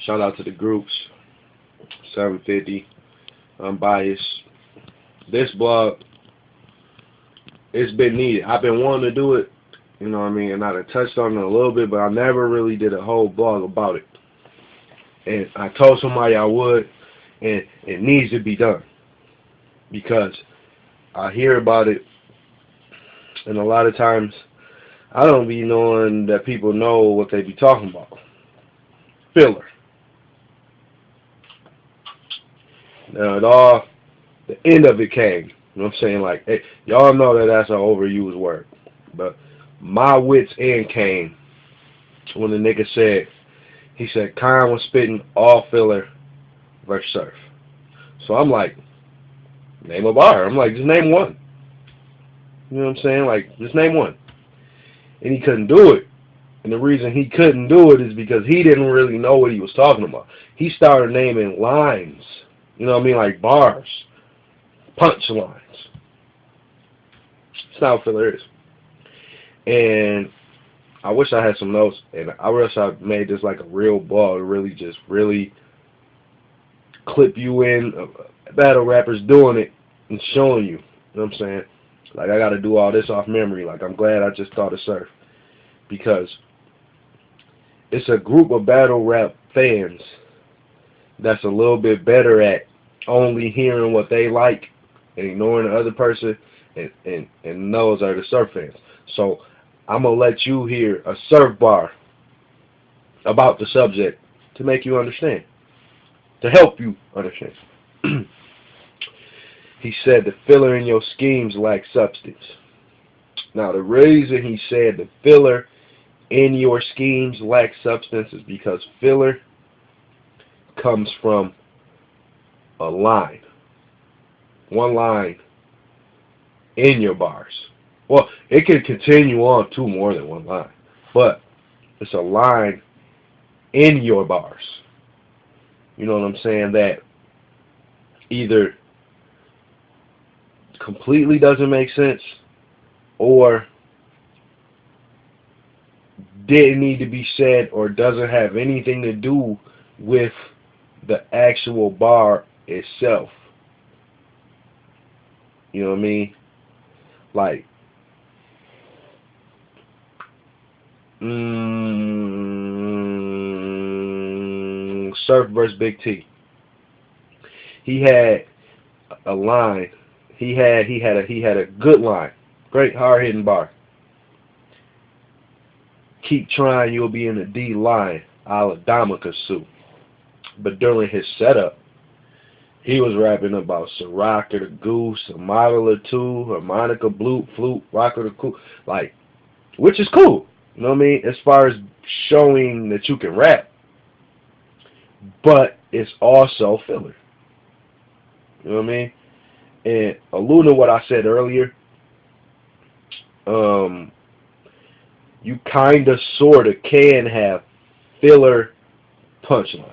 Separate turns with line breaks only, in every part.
Shout out to the groups. 750. Unbiased. This blog, it's been needed. I've been wanting to do it, you know what I mean, and I done touched on it a little bit, but I never really did a whole blog about it. And I told somebody I would, and it needs to be done because I hear about it, and a lot of times I don't be knowing that people know what they be talking about. Filler. Now, the end of it came. You know what I'm saying? Like, hey, y'all know that that's an overused word. But my wits end came when the nigga said, he said, Khan was spitting all filler versus surf. So I'm like, name a bar. I'm like, just name one. You know what I'm saying? Like, just name one. And he couldn't do it. And the reason he couldn't do it is because he didn't really know what he was talking about. He started naming lines. You know what I mean? Like bars. Punch lines. That's not what filler is. And I wish I had some notes, and I wish I made this like a real blog to really clip you in battle rappers doing it and showing you. You know what I'm saying? Like, I got to do all this off memory. Like, I'm glad I just thought of surf because it's a group of battle rap fans that's a little bit better at only hearing what they like and ignoring the other person, and those are the surf fans. So I'm going to let you hear a surf bar about the subject to make you understand, to help you understand. He said the filler in your schemes lacks substance. Now, the reason he said the filler in your schemes lacks substance is because filler comes from a line. One line in your bars. Well, it can continue on to more than one line, but it's a line in your bars. You know what I'm saying? That either completely doesn't make sense or didn't need to be said or doesn't have anything to do with the actual bar itself. You know what I mean? Like, Surf versus Big T. He had a line. He had a good line. Great hard hitting bar. Keep trying, you'll be in the D line, a la Damakasu. But during his setup, he was rapping about Ciroc or the Goose, a model or two, harmonica, flute, rock or the cool, like, which is cool. You know what I mean? As far as showing that you can rap, but it's also filler. You know what I mean? And alluding to what I said earlier, you kind of, sort of can have filler punchlines.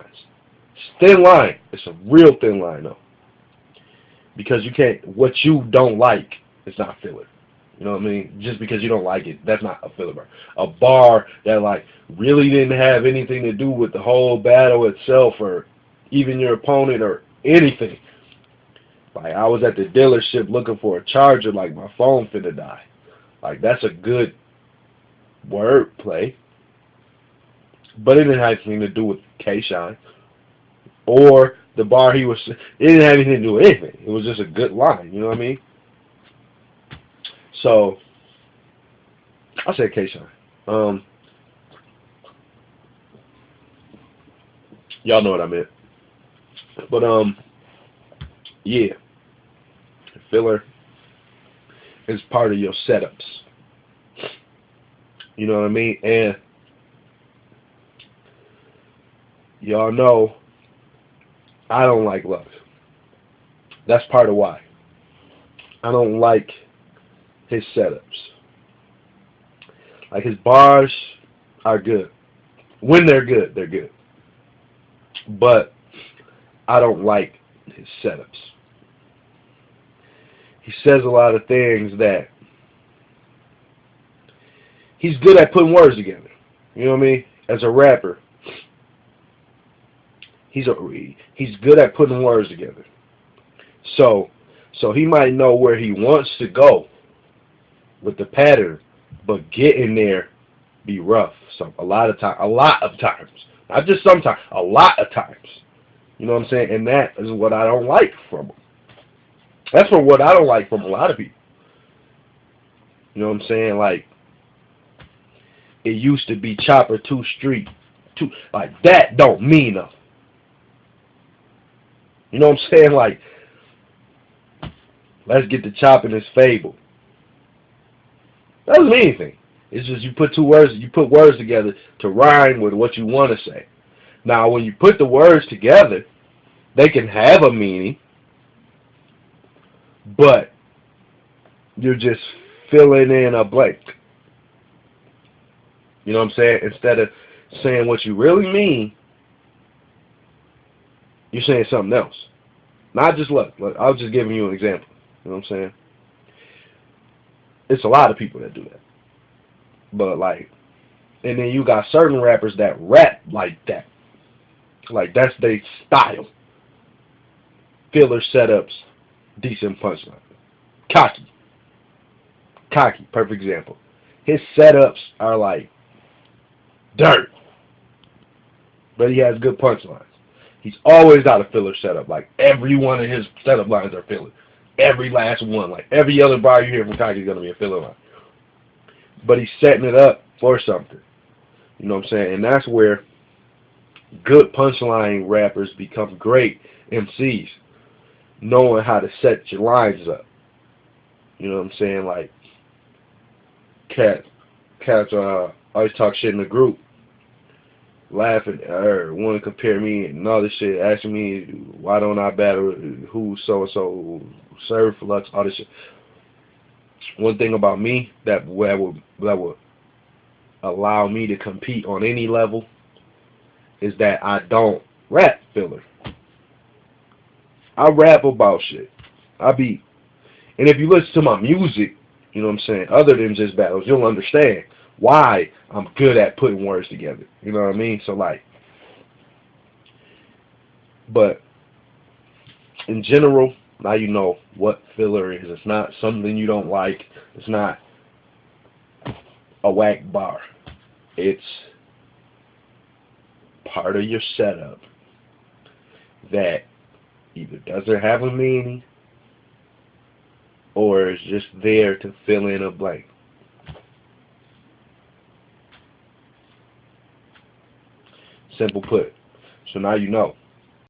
It's thin line. It's a real thin line, though. Because you can't, what you don't like, it's not filler. You know what I mean? Just because you don't like it, that's not a filler bar. A bar that, like, really didn't have anything to do with the whole battle itself or even your opponent or anything. Like, I was at the dealership looking for a charger, like my phone finna die. Like, that's a good word play. But it didn't have anything to do with K-Shine. Or the bar he was, it didn't have anything to do with anything. It was just a good line, you know what I mean? So, I said K-Shine. Y'all know what I meant. But, yeah. Filler is part of your setups. You know what I mean? And y'all know I don't like Lux. That's part of why. I don't like his setups. Like, his bars are good. When they're good, they're good. But I don't like his setups. He says a lot of things that he's good at putting words together. You know what I mean? As a rapper, He's good at putting words together. So he might know where he wants to go with the pattern, but getting there be rough. So a lot of times, not just sometimes, a lot of times. You know what I'm saying? And that is what I don't like from him. That's what I don't like from a lot of people. You know what I'm saying? Like, it used to be Chopper 2 Street. Like, that don't mean nothing. You know what I'm saying? Like, let's get to chopping this fable. That doesn't mean anything. It's just you put words together to rhyme with what you want to say. Now, when you put the words together, they can have a meaning, but you're just filling in a blank. You know what I'm saying? Instead of saying what you really mean, you're saying something else. Not just look. I was just giving you an example. You know what I'm saying? It's a lot of people that do that. But like, and then you got certain rappers that rap like that. Like, that's their style. Filler setups, decent punchline. Cocky, perfect example. His setups are like dirt, but he has good punchlines. He's always got a filler setup. Like, every one of his setup lines are filler. Every last one. Like, every other bar you hear from Cocky is going to be a filler line. But he's setting it up for something. You know what I'm saying? And that's where good punchline rappers become great MCs, knowing how to set your lines up. You know what I'm saying? Like, cats always talk shit in the group, laughing or want to compare me and all this shit, asking me why don't I battle who so and so, serve flux, all this shit. One thing about me that would allow me to compete on any level is that I don't rap filler. I rap about shit. And if you listen to my music, you know what I'm saying, other than just battles, you'll understand why I'm good at putting words together. You know what I mean? So, like, but in general, now you know what filler is. It's not something you don't like. It's not a whack bar. It's part of your setup that either doesn't have a meaning or is just there to fill in a blank. Simple put. So now you know.